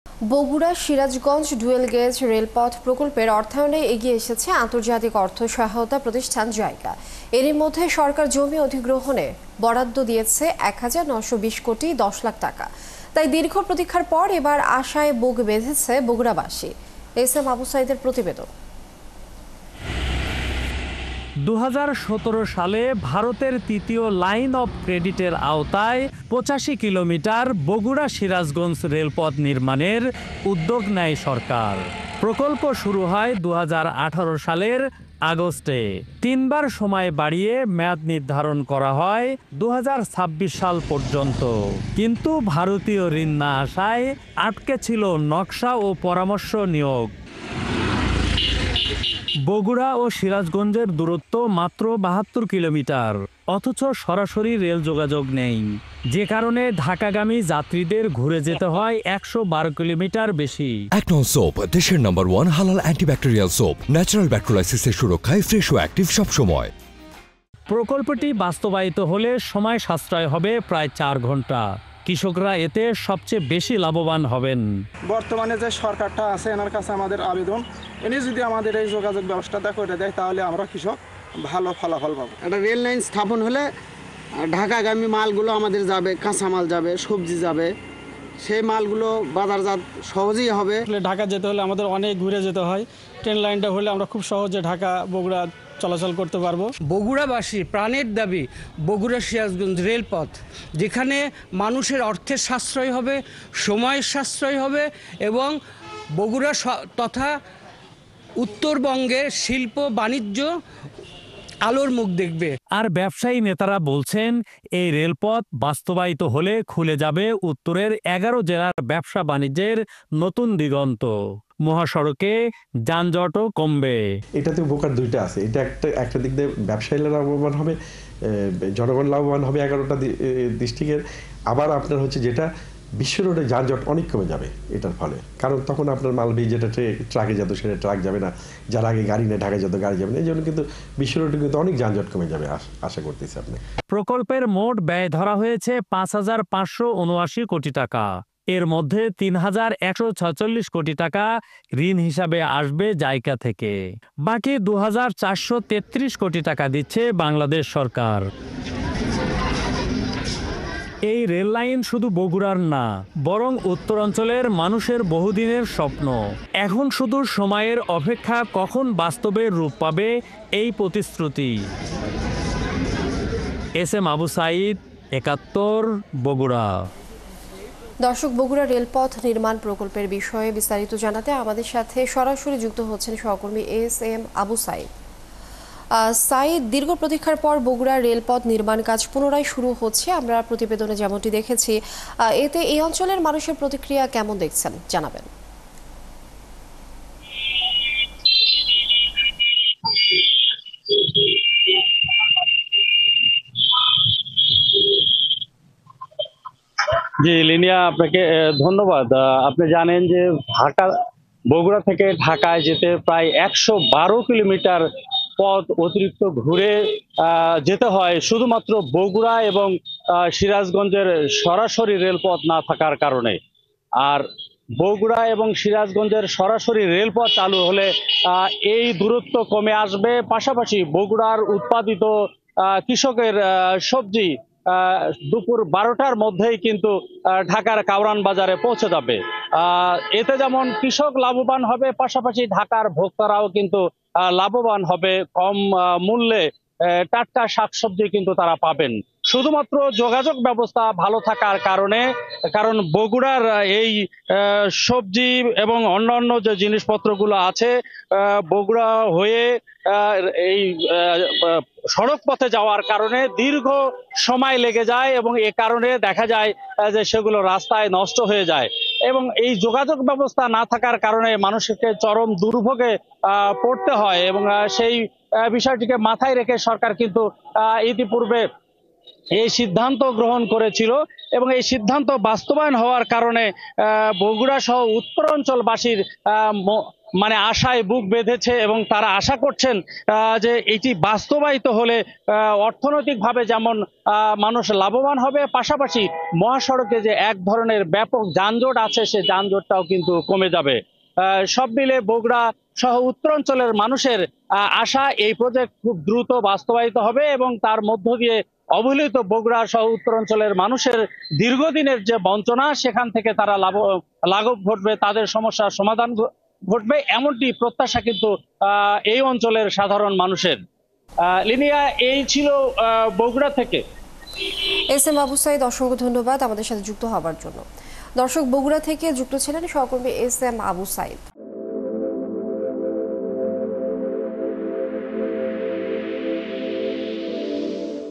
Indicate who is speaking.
Speaker 1: Bogura Sirajganj dual gauge রেলপথ প্রকল্পের অর্থায়নে এগিয়ে এসেছে আন্তর্জাতিক অর্থ সহায়তা প্রতিষ্ঠান জাইকা। এরই মধ্যে সরকার জমি অধিগ্রহণে বরাদ্দ দিয়েছে ১,৯২০ কোটি ১০ লাখ টাকা। তাই দীর্ঘ প্রতীক্ষার পর এবার আশায় বুক বেঁধেছে বগুড়াবাসী। এস এম আবু সাইদের প্রতিবেদন।
Speaker 2: ২০১৭ সালে ভারতের তৃতীয় লাইন অফ ক্রেডিটের আওতায় ৮৫ কিলোমিটার বগুড়া সিরাজগঞ্জ রেলপথ নির্মাণের উদ্যোগ নেয় সরকার। প্রকল্প শুরু হয় ২০১৮ সালের আগস্টে। তিনবার সময় বাড়িয়ে মেয়াদ নির্ধারণ করা হয় ২০২৬ সাল পর্যন্ত। কিন্তু ভারতীয় ঋণ না আসায় আটকে ছিল নকশা ও পরামর্শ নিয়োগ। বগুড়া ও সিরাজগঞ্জের দূরত্ব মাত্র ৭২ কিলোমিটার, অথচ সরাসরি রেল যোগাযোগ নেই, যে কারণে ঢাকাগামী যাত্রীদের ঘুরে যেতে হয় ১১২ কিলোমিটার বেশি।
Speaker 3: একনল সোপ, দেশের নম্বর 1 হালাল অ্যান্টিব্যাকটেরিয়াল সোপ, ন্যাচারাল ব্যাকটেরিয়ালাইসিসের সুরক্ষায় ফ্রেশ ও অ্যাক্টিভ সবসময়।
Speaker 2: প্রকল্পটি বাস্তবায়িত হলে সময় সাশ্রয় হবে প্রায় ৪ ঘন্টা। কৃষকরা এতে সবচেয়ে বেশি লাভবান হবেন।
Speaker 4: বর্তমানে যে সরকারটা আছে এনার কাছে আমাদের আবেদন, এনে যদি আমাদের এই যোগাযোগ ব্যবস্থাটা করে দেয় তাহলে আমরা কৃষক ভালো ফলাফল পাবো।
Speaker 5: একটা রেল লাইন স্থাপন হলে ঢাকাগামী মালগুলো আমাদের যাবে, কাঁচামাল যাবে, সবজি যাবে, সেই মালগুলো বাজারজাত সহজেই হবে।
Speaker 6: ঢাকা যেতে হলে আমাদের অনেক ঘুরে যেতে হয়, ট্রেন লাইনটা হলে আমরা খুব সহজে ঢাকা বগুড়া চলাচল করতে পারবো।
Speaker 7: বগুড়াবাসী প্রাণের দাবি বগুড়া সিরাজগঞ্জ রেলপথ, যেখানে মানুষের অর্থের সাশ্রয় হবে, সময়ের সাশ্রয় হবে এবং বগুড়া তথা উত্তরবঙ্গের শিল্প বাণিজ্য আলোর মুখ দেখবে।
Speaker 2: আর ব্যবসায়ী নেতারা বলছেন, এই রেলপথ বাস্তবায়িত হলে খুলে যাবে উত্তরের ১১ জেলার ব্যবসা বাণিজ্যের নতুন দিগন্ত। মহাসড়কে যানজটও কমবে।
Speaker 8: এটাতে উপকার দুইটা আছে। এটা একটা দিক দিয়ে ব্যবসায়ীরা লাভবান হবে, জনগণ লাভবান হবে 11টা ডিস্ট্রিক্টের। আবার আপনার হচ্ছে যেটা বিশ্ব রোডে যানজট অনেক কমে যাবে এটার ফলে, কারণ তখন আপনার মালবি যেটা ট্রাকে যেত সেটা ট্রাক যাবে না, যার আগে গাড়ি নিয়ে ঢাকায় যেত গাড়ি যাবে না। এই জন্য কিন্তু বিশ্ব রোডে কিন্তু অনেক যানজট কমে যাবে আশা করতেছি আপনি।
Speaker 2: প্রকল্পের মোট ব্যয় ধরা হয়েছে ৫,৫৭৯ কোটি টাকা। এর মধ্যে ৩,১৪৬ কোটি টাকা ঋণ হিসাবে আসবে জাইকা থেকে। বাকি ২,৪৩৩ কোটি টাকা দিচ্ছে বাংলাদেশ সরকার। এই রেল লাইন শুধু বগুড়ার না, বরং উত্তরাঞ্চলের মানুষের বহুদিনের স্বপ্ন। এখন শুধু সময়ের অপেক্ষা, কখন বাস্তবে রূপ পাবে এই প্রতিশ্রুতি। S M Abu Saeed, ৭১, Bogura.
Speaker 1: দর্শক, বগুড়া রেলপথ নির্মাণ প্রকল্পের বিষয়ে বিস্তারিত জানাতে আমাদের সাথে সরাসরি যুক্ত হচ্ছেন সহকর্মী এস এম আবু সাইদ। সাইদ, দীর্ঘ প্রতীক্ষার পর বগুড়া রেলপথ নির্মাণ কাজ পুনরায় শুরু হচ্ছে। আমরা প্রতিবেদনে যেমনটি দেখেছি, এতে এই অঞ্চলের মানুষের প্রতিক্রিয়া কেমন দেখছেন জানাবেন।
Speaker 9: জি লিনিয়া, আপনাকে ধন্যবাদ। আপনি জানেন যে বগুড়া থেকে ঢাকায় যেতে প্রায় ১১২ কিলোমিটার পথ অতিরিক্ত ঘুরে যেতে হয়, শুধুমাত্র বগুড়া এবং সিরাজগঞ্জের সরাসরি রেলপথ না থাকার কারণে। আর বগুড়া এবং সিরাজগঞ্জের সরাসরি রেলপথ চালু হলে এই দূরত্ব কমে আসবে। পাশাপাশি বগুড়ার উৎপাদিত কৃষকের সবজি দুপুর ১২টার মধ্যেই কিন্তু ঢাকার কাউরান বাজারে পৌঁছে যাবে। এতে যেমন কৃষক লাভবান হবে, পাশাপাশি ঢাকার ভোক্তারাও কিন্তু লাভবান হবে। কম মূল্যে টাটকা শাকসবজি কিন্তু তারা পাবেন, শুধুমাত্র যোগাযোগ ব্যবস্থা ভালো থাকার কারণে। কারণ বগুড়ার এই সবজি এবং অন্যান্য যে জিনিসপত্রগুলো আছে, বগুড়া হয়ে এই সড়ক পথে যাওয়ার কারণে দীর্ঘ সময় লেগে যায় এবং এ কারণে দেখা যায় যে সেগুলো রাস্তায় নষ্ট হয়ে যায়। এবং এই যোগাযোগ ব্যবস্থা না থাকার কারণে মানুষকে চরম দুর্ভোগে পড়তে হয়। এবং সেই বিষয়টিকে মাথায় রেখে সরকার কিন্তু ইতিপূর্বে এই সিদ্ধান্ত গ্রহণ করেছিল এবং এই সিদ্ধান্ত বাস্তবায়ন হওয়ার কারণে বগুড়া সহ উত্তরাঞ্চলবাসীর মানে আশায় বুক বেঁধেছে এবং তারা আশা করছেন যে এটি বাস্তবায়িত হলে অর্থনৈতিকভাবে যেমন মানুষ লাভবান হবে, পাশাপাশি মহাসড়কে যে এক ধরনের ব্যাপক যানজট আছে সে যানজটটাও কিন্তু কমে যাবে। সব মিলে বগুড়া সহ উত্তরাঞ্চলের মানুষের আশা এই প্রজেক্ট খুব দ্রুত বাস্তবায়িত হবে এবং তার মধ্য দিয়ে অবহেলিত বগুড়া সহ উত্তরাঞ্চলের মানুষের দীর্ঘদিনের যে বঞ্চনা সেখান থেকে তারা লাঘব ঘটবে, তাদের সমস্যার সমাধান ঘটবে, এমনটি প্রত্যাশা কিন্তু এই অঞ্চলের সাধারণ মানুষের। লিনিয়া, এই ছিল বগুড়া থেকে।
Speaker 1: এস.এম. আবু সাইদ, অসংখ্য ধন্যবাদ আমাদের সাথে যুক্ত হওয়ার জন্য। দর্শক, বগুড়া থেকে যুক্ত ছিলেন সহকর্মী এস.এম. আবু সাইদ।